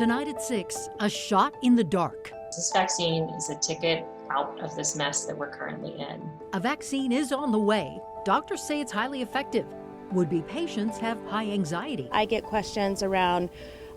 Tonight at 6, a shot in the dark. This vaccine is a ticket out of this mess that we're currently in. A vaccine is on the way. Doctors say it's highly effective. Would-be patients have high anxiety. I get questions around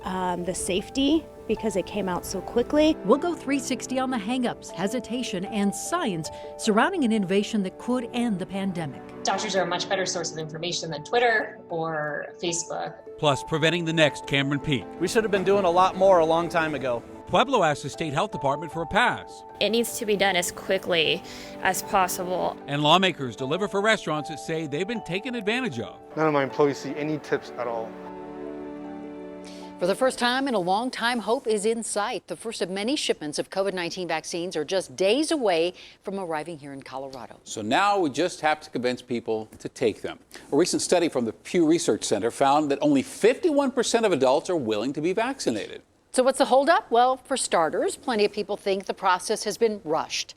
the safety because it came out so quickly. We'll go 360 on the hang-ups, hesitation, and science surrounding an innovation that could end the pandemic. Doctors are a much better source of information than Twitter or Facebook. Plus, preventing the next Cameron Peak. We should have been doing a lot more a long time ago. Pueblo asked the state health department for a pass. It needs to be done as quickly as possible. And lawmakers deliver for restaurants that say they've been taken advantage of. None of my employees see any tips at all. For the first time in a long time, hope is in sight. The first of many shipments of COVID-19 vaccines are just days away from arriving here in Colorado. So now we just have to convince people to take them. A recent study from the Pew Research Center found that only 51% of adults are willing to be vaccinated. So what's the holdup? Well, for starters, plenty of people think the process has been rushed.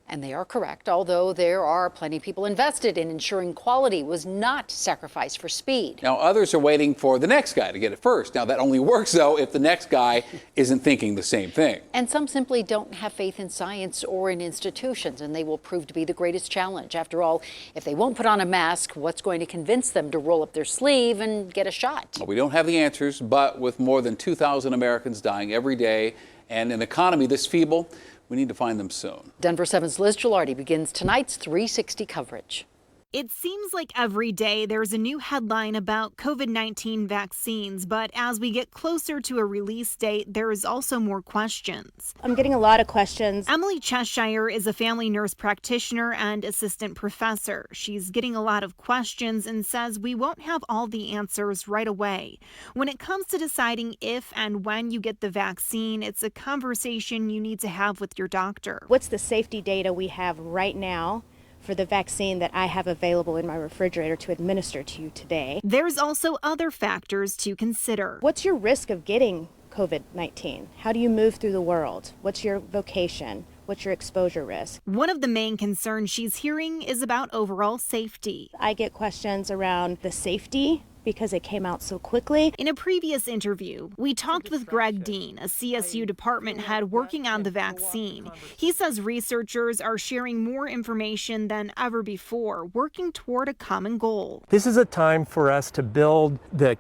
And they are correct, although there are plenty of people invested in ensuring quality was not sacrificed for speed. Now, others are waiting for the next guy to get it first. Now, that only works, though, if the next guy isn't thinking the same thing. And some simply don't have faith in science or in institutions, and they will prove to be the greatest challenge. After all, if they won't put on a mask, what's going to convince them to roll up their sleeve and get a shot? Well, we don't have the answers, but with more than 2,000 Americans dying every day and an economy this feeble, we need to find them soon. Denver7's Liz Gilardi begins tonight's 360 coverage. It seems like every day there's a new headline about COVID-19 vaccines, but as we get closer to a release date, there is also more questions. I'm getting a lot of questions. Emily Cheshire is a family nurse practitioner and assistant professor. She's getting a lot of questions and says we won't have all the answers right away. When it comes to deciding if and when you get the vaccine, it's a conversation you need to have with your doctor. What's the safety data we have right now for the vaccine that I have available in my refrigerator to administer to you today? There's also other factors to consider. What's your risk of getting COVID-19? How do you move through the world? What's your vocation? What's your exposure risk? One of the main concerns she's hearing is about overall safety. I get questions around the safety because it came out so quickly. In a previous interview, we talked with Greg Dean, a CSU department head working on the vaccine. He says researchers are sharing more information than ever before, working toward a common goal. This is a time for us to build the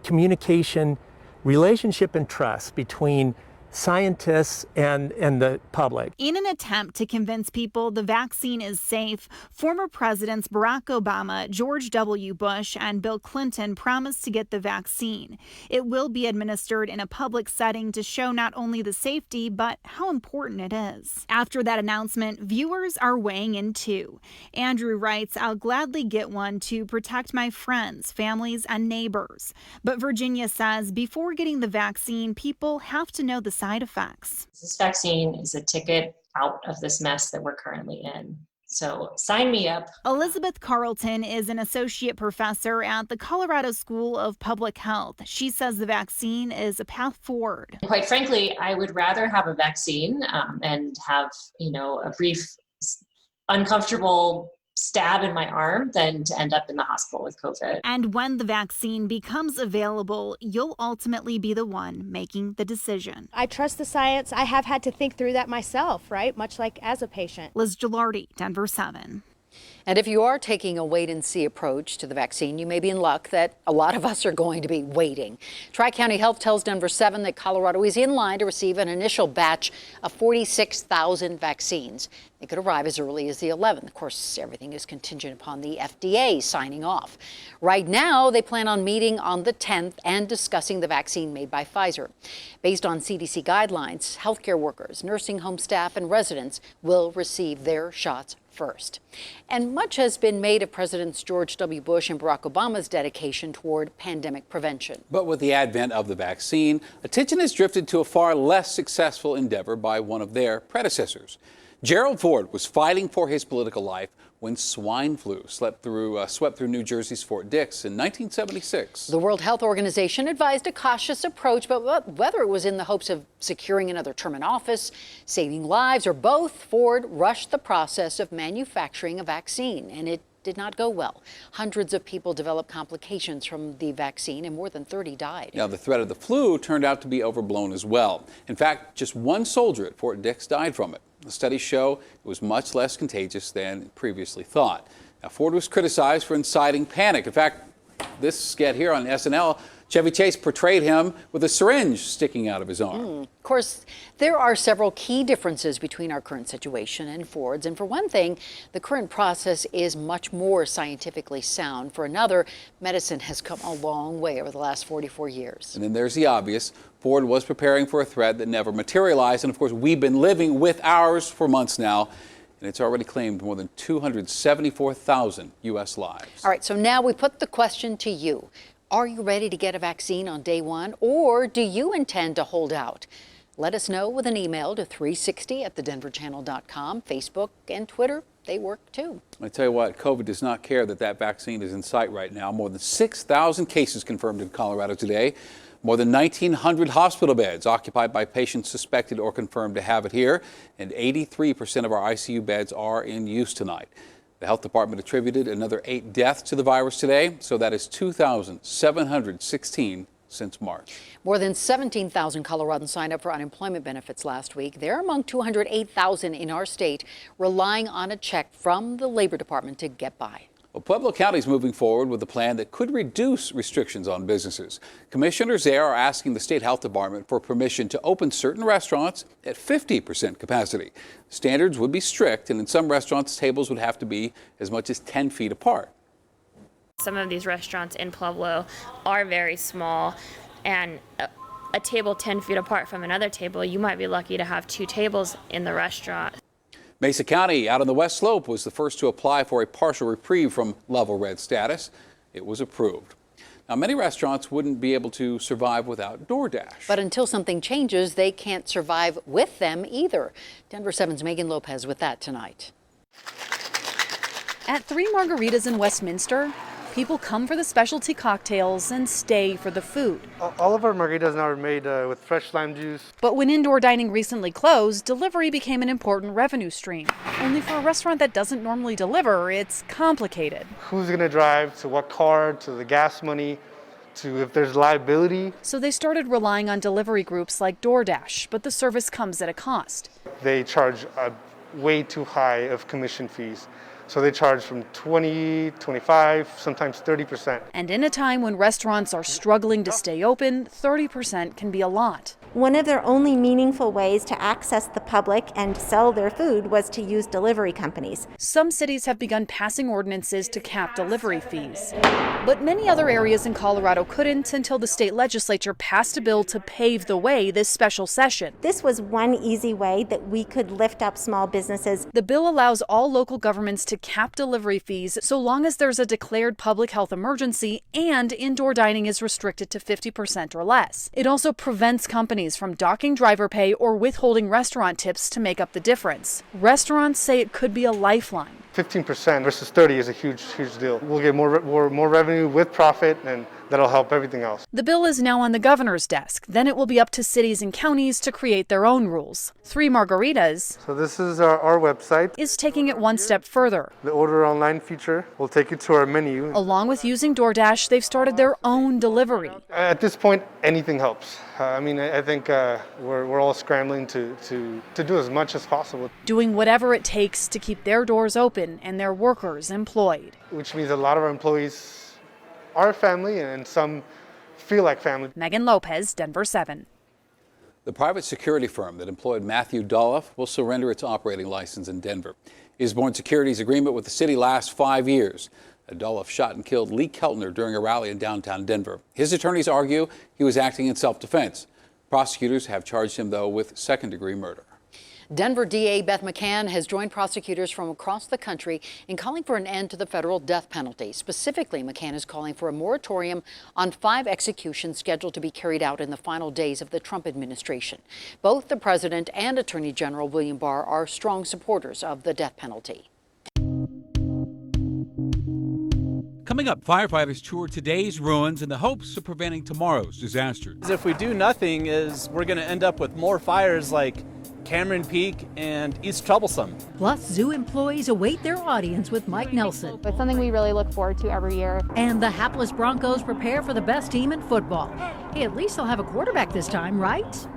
communication, relationship, and trust between scientists and the public. In an attempt to convince people the vaccine is safe, former presidents Barack Obama, George W. Bush, and Bill Clinton promised to get the vaccine. It will be administered in a public setting to show not only the safety, but how important it is. After that announcement, viewers are weighing in too. Andrew writes, "I'll gladly get one to protect my friends, families, and neighbors." But Virginia says before getting the vaccine, people have to know the side effects. This vaccine is a ticket out of this mess that we're currently in. So sign me up. Elizabeth Carlton is an associate professor at the Colorado School of Public Health. She says the vaccine is a path forward. Quite frankly, I would rather have a vaccine and have, a brief, uncomfortable stab in my arm than to end up in the hospital with COVID. And when the vaccine becomes available, you'll ultimately be the one making the decision. I trust the science. I have had to think through that myself, right? Much like as a patient. Liz Gilardi, Denver7. And if you are taking a wait-and-see approach to the vaccine, you may be in luck that a lot of us are going to be waiting. Tri-County Health tells Denver7 that Colorado is in line to receive an initial batch of 46,000 vaccines. It could arrive as early as the 11th. Of course, everything is contingent upon the FDA signing off. Right now, they plan on meeting on the 10th and discussing the vaccine made by Pfizer. Based on CDC guidelines, healthcare workers, nursing home staff, and residents will receive their shots first. And much has been made of Presidents George W. Bush and Barack Obama's dedication toward pandemic prevention. But with the advent of the vaccine, attention has drifted to a far less successful endeavor by one of their predecessors. Gerald Ford was fighting for his political life when swine flu swept through New Jersey's Fort Dix in 1976. The World Health Organization advised a cautious approach, but whether it was in the hopes of securing another term in office, saving lives, or both, Ford rushed the process of manufacturing a vaccine, and it did not go well. Hundreds of people developed complications from the vaccine and more than 30 died. Now, the threat of the flu turned out to be overblown as well. In fact, just one soldier at Fort Dix died from it. The studies show it was much less contagious than previously thought. Now, Ford was criticized for inciting panic. In fact, this skit here on SNL, Chevy Chase portrayed him with a syringe sticking out of his arm. Of course, there are several key differences between our current situation and Ford's. And for one thing, the current process is much more scientifically sound. For another, medicine has come a long way over the last 44 years. And then there's the obvious. Ford was preparing for a threat that never materialized. And of course, we've been living with ours for months now. And it's already claimed more than 274,000 U.S. lives. All right, so now we put the question to you. Are you ready to get a vaccine on day one, or do you intend to hold out? Let us know with an email to 360@thedenverchannel.com. Facebook and Twitter, they work too. I tell you what, COVID does not care that vaccine is in sight right now. More than 6,000 cases confirmed in Colorado today. More than 1,900 hospital beds occupied by patients suspected or confirmed to have it here. And 83% of our ICU beds are in use tonight. The health department attributed another 8 deaths to the virus today, so that is 2,716 since March. More than 17,000 Coloradans signed up for unemployment benefits last week. They're among 208,000 in our state relying on a check from the Labor Department to get by. Well, Pueblo County is moving forward with a plan that could reduce restrictions on businesses. Commissioners there are asking the state health department for permission to open certain restaurants at 50% capacity. Standards would be strict, and in some restaurants, tables would have to be as much as 10 feet apart. Some of these restaurants in Pueblo are very small, and a table 10 feet apart from another table, you might be lucky to have 2 tables in the restaurant. Mesa County out on the West Slope was the first to apply for a partial reprieve from level red status. It was approved. Now, many restaurants wouldn't be able to survive without DoorDash. But until something changes, they can't survive with them either. Denver 7's Megan Lopez with that tonight. At 3 Margaritas in Westminster, people come for the specialty cocktails and stay for the food. All of our margaritas now are made with fresh lime juice. But when indoor dining recently closed, delivery became an important revenue stream. Only for a restaurant that doesn't normally deliver, it's complicated. Who's going to drive, to what car, to the gas money, to if there's liability. So they started relying on delivery groups like DoorDash, but the service comes at a cost. They charge way too high of commission fees. So they charge from 20, 25, sometimes 30%. And in a time when restaurants are struggling to stay open, 30% can be a lot. One of their only meaningful ways to access the public and sell their food was to use delivery companies. Some cities have begun passing ordinances to cap delivery fees. But many other areas in Colorado couldn't until the state legislature passed a bill to pave the way this special session. This was one easy way that we could lift up small businesses. The bill allows all local governments to cap delivery fees so long as there's a declared public health emergency and indoor dining is restricted to 50% or less. It also prevents companies from docking driver pay or withholding restaurant tips to make up the difference. Restaurants say it could be a lifeline. 15% versus 30 is a huge deal. We'll get more revenue with profit, and that'll help everything else. The bill is now on the governor's desk. Then it will be up to cities and counties to create their own rules. 3 Margaritas. So this is our website. Is taking it one step further. The order online feature will take you to our menu. Along with using DoorDash, they've started their own delivery. At this point, anything helps. I think we're all scrambling to do as much as possible. Doing whatever it takes to keep their doors open and their workers employed. Which means a lot of our employees are family and some feel like family. Megan Lopez, Denver 7. The private security firm that employed Matthew Dolliff will surrender its operating license in Denver. Isborn Security's agreement with the city lasts 5 years. Dolliff shot and killed Lee Keltner during a rally in downtown Denver. His attorneys argue he was acting in self-defense. Prosecutors have charged him, though, with second-degree murder. Denver DA Beth McCann has joined prosecutors from across the country in calling for an end to the federal death penalty. Specifically, McCann is calling for a moratorium on 5 executions scheduled to be carried out in the final days of the Trump administration. Both the president and Attorney General William Barr are strong supporters of the death penalty. Coming up, firefighters tour today's ruins in the hopes of preventing tomorrow's disasters. If we do nothing, we're going to end up with more fires like Cameron Peak and East Troublesome. Plus, zoo employees await their audience with Mike Nelson. It's something we really look forward to every year. And the hapless Broncos prepare for the best team in football. Hey, at least they'll have a quarterback this time, right?